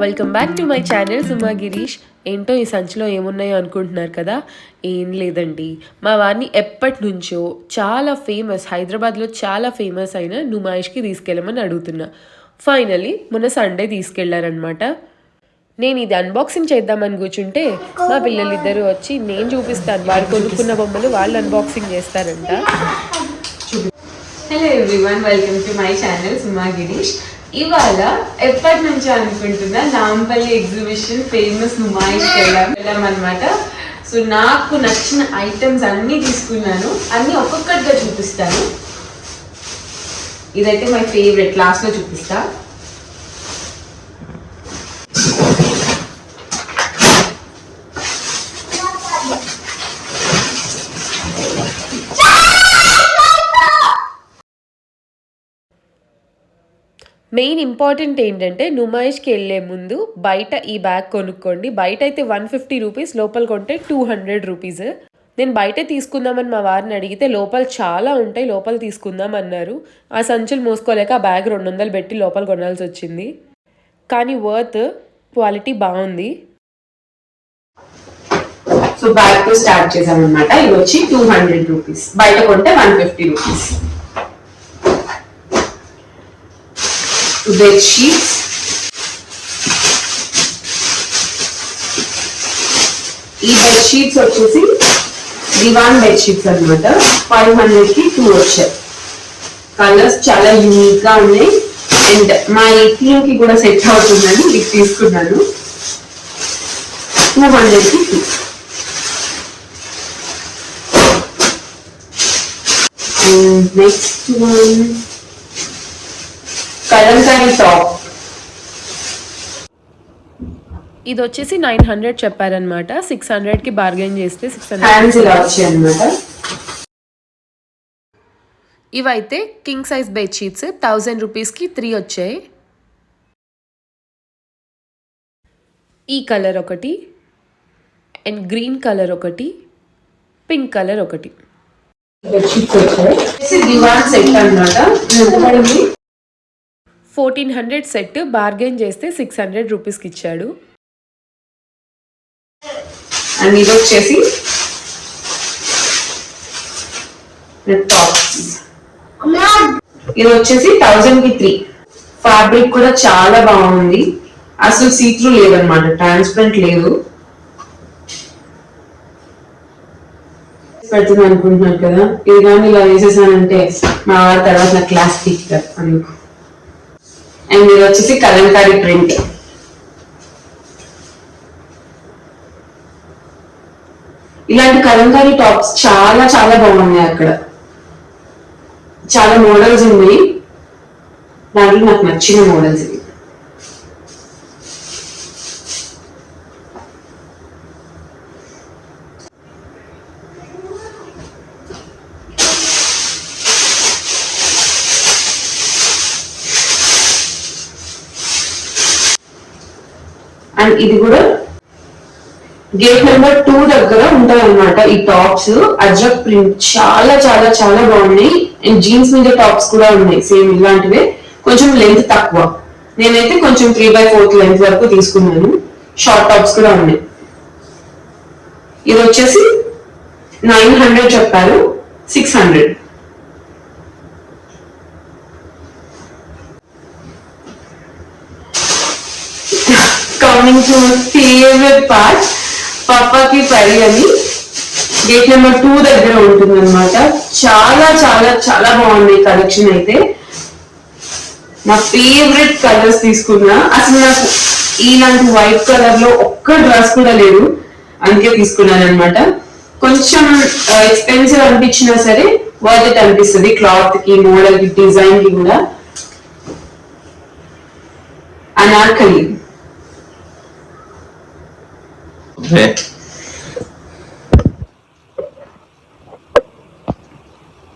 Welcome back to my channel Suma Girish. ఏంటో ఈ సంచిలో ఏమున్నాయో అనుకుంటున్నారు కదా, ఏం లేదండి. మా వారిని ఎప్పటి నుంచో చాలా ఫేమస్, హైదరాబాద్లో చాలా ఫేమస్ అయిన నుమాయిష్కి తీసుకెళ్ళమని అడుగుతున్నా. ఫైనలీ మొన్న సండే తీసుకెళ్లారనమాట. నేను ఇది అన్బాక్సింగ్ చేద్దామని కూర్చుంటే మా పిల్లలిద్దరూ వచ్చి నేను చూపిస్తాను, వారు కొనుక్కున్న బొమ్మలు వాళ్ళు అన్బాక్సింగ్ చేస్తారంట. Hello everyone, welcome to my channel Suma Girish. ఇవాళ ఎప్పటి నుంచో అనుకుంటున్నా నాంపల్లి ఎగ్జిబిషన్ ఫేమస్ నుమాయిష్కి వెళ్ళామన్నమాట. సో నాకు నచ్చిన ఐటమ్స్ అన్నీ తీసుకున్నాను, అన్నీ ఒక్కొక్కటిగా చూపిస్తాను. ఇదైతే మై ఫేవరెట్, లాస్ట్లో చూపిస్తా. మెయిన్ ఇంపార్టెంట్ ఏంటంటే నుమాయిష్కి వెళ్ళే ముందు బయట ఈ బ్యాగ్ కొనుక్కోండి. బయట అయితే 150 రూపీస్, లోపల కొంటే 200 రూపీస్. నేను బయట తీసుకుందామని మా వారిని అడిగితే లోపల చాలా ఉంటాయి, లోపల తీసుకుందాం అన్నారు. ఆ సంచులు మోసుకోలేక ఆ బ్యాగ్ 200 పెట్టి లోపల కొనాల్సి వచ్చింది. కానీ వర్త్, క్వాలిటీ బాగుంది. సో బ్యాగ్ తో స్టార్ట్ చేసామన్నమాట. ఇది వచ్చి 200 రూపీస్, బయట కొంటే 150 రూపీస్. బెడ్ షీట్స్, ఈ బెడ్ షీట్స్ వచ్చేసి దివాన్ బెడ్ షీట్స్ అనమాట. 500కి 2 వచ్చాయి. కలర్స్ చాలా యూనిక్ గా ఉన్నాయి అండ్ మా థీమ్ కి కూడా సెట్ అవుతుందని ఇది తీసుకున్నాను. 200కి 2. Next one Kalamkari top. ఇది వచ్చేసి 900 చెప్పారనమాట. 600కి బార్గెన్ చేస్తే 600 వచ్చాయి అనమాట. ఇవైతే కింగ్ సైజ్ బెడ్ షీట్స్ 1000 రూపీస్కి 3 వచ్చాయి. ఈ కలర్ ఒకటి అండ్ గ్రీన్ కలర్ ఒకటి, పింక్ కలర్ ఒకటి బెడ్ షీట్స్ వచ్చాయి. దివాన్ సెట్ అనమాట. 1400 సెట్, బార్గెన్ చేస్తే 600 రూపీస్కి ఇచ్చాడు. అండ్ ఇది వచ్చేసి ఇది వచ్చేసి 1000కి 3. ఫ్యాబ్రిక్ కూడా చాలా బాగుంది, అసలు సీత్రూ లేదనమాట, ట్రాన్స్పరెంట్ లేదు. పెడుతుంది అనుకుంటున్నారు కదా, ఇది కానీ ఇలా వేసేసానంటే మా వారి తర్వాత నా క్లాస్ టీచర్ అందుకు. అండ్ ఇది వచ్చేసి కలంకారీ ప్రింట్. ఇలాంటి కలంకారీ టాప్స్ చాలా చాలా బాగున్నాయి. అక్కడ చాలా మోడల్స్ ఉన్నాయి, దాంట్లో నాకు నచ్చిన మోడల్స్ ఇవి. అండ్ ఇది కూడా గేట్ నెంబర్ 2 దగ్గర ఉంటాయి అన్నమాట. ఈ టాప్స్ అజ్రక్ ప్రింట్ చాలా చాలా చాలా బాగున్నాయి. అండ్ జీన్స్ మీద టాప్స్ కూడా ఉన్నాయి సేమ్ ఇలాంటివే, కొంచెం లెంత్ తక్కువ. నేనైతే కొంచెం 3/4 లెంత్ వరకు తీసుకున్నాను. షార్ట్ టాప్స్ కూడా ఉన్నాయి. ఇది వచ్చేసి 900 చెప్పారు, 600. కమింగ్ టు ఫేవరెట్ పార్ట్, పాపాకి పరి అని గేట్ నెంబర్ 2 దగ్గర ఉంటుంది అనమాట. చాలా చాలా చాలా బాగుంది కలెక్షన్. అయితే నా ఫేవరెట్ కలర్స్ తీసుకున్నా. అసలు నాకు ఇలాంటి వైట్ కలర్ లో ఒక్క డ్రెస్ కూడా లేదు, అందుకే తీసుకున్నాను అనమాట. కొంచెం ఎక్స్పెన్సివ్ అనిపించినా సరే వర్త్ ఇట్ అనిపిస్తుంది, క్లాత్ కి, మోడల్ కి, డిజైన్ కి కూడా. అనార్కలి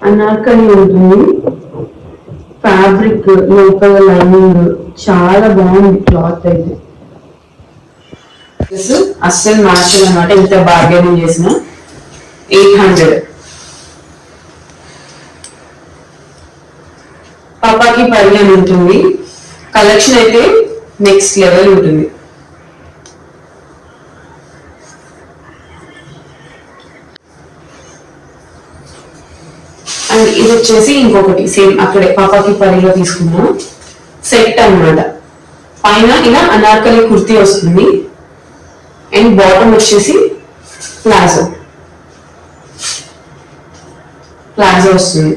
అనార్కలి ఉంటుంది. ఫ్యాబ్రిక్, లోపల లైనింగ్ చాలా బాగుంది. క్లాత్ అయితే అస్సలు మార్చల్ అనమాట. ఇంత బార్గెనింగ్ చేసిన 800. పాపాకి పరి అని ఉంటుంది. కలెక్షన్ అయితే నెక్స్ట్ లెవెల్ ఉంటుంది. అండ్ ఇది వచ్చేసి ఇంకొకటి సేమ్ అక్కడే పాపాకి పరీలో తీసుకున్నా సెట్ అన్నమాట. పైన ఇలా అనార్కలి కుర్తీ వస్తుంది అండ్ బాటమ్ వచ్చేసి ప్లాజో వస్తుంది.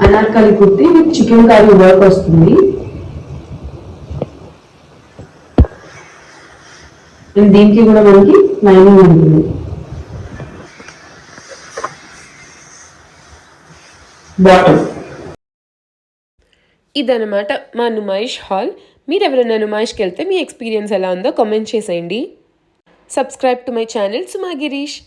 Anarkali kurti with chicken curry work వస్తుంది. అండ్ దీనికి కూడా మనకి లైనింగ్ ఉంటుంది. బాటమ్ ఇదనమాట మా నుమాయిష్ హాల్. మీరు ఎవరైనా నుమాయిష్కి వెళ్తే మీ ఎక్స్పీరియన్స్ ఎలా ఉందో కామెంట్ చేసేయండి. Subscribe to my channel Suma Girish.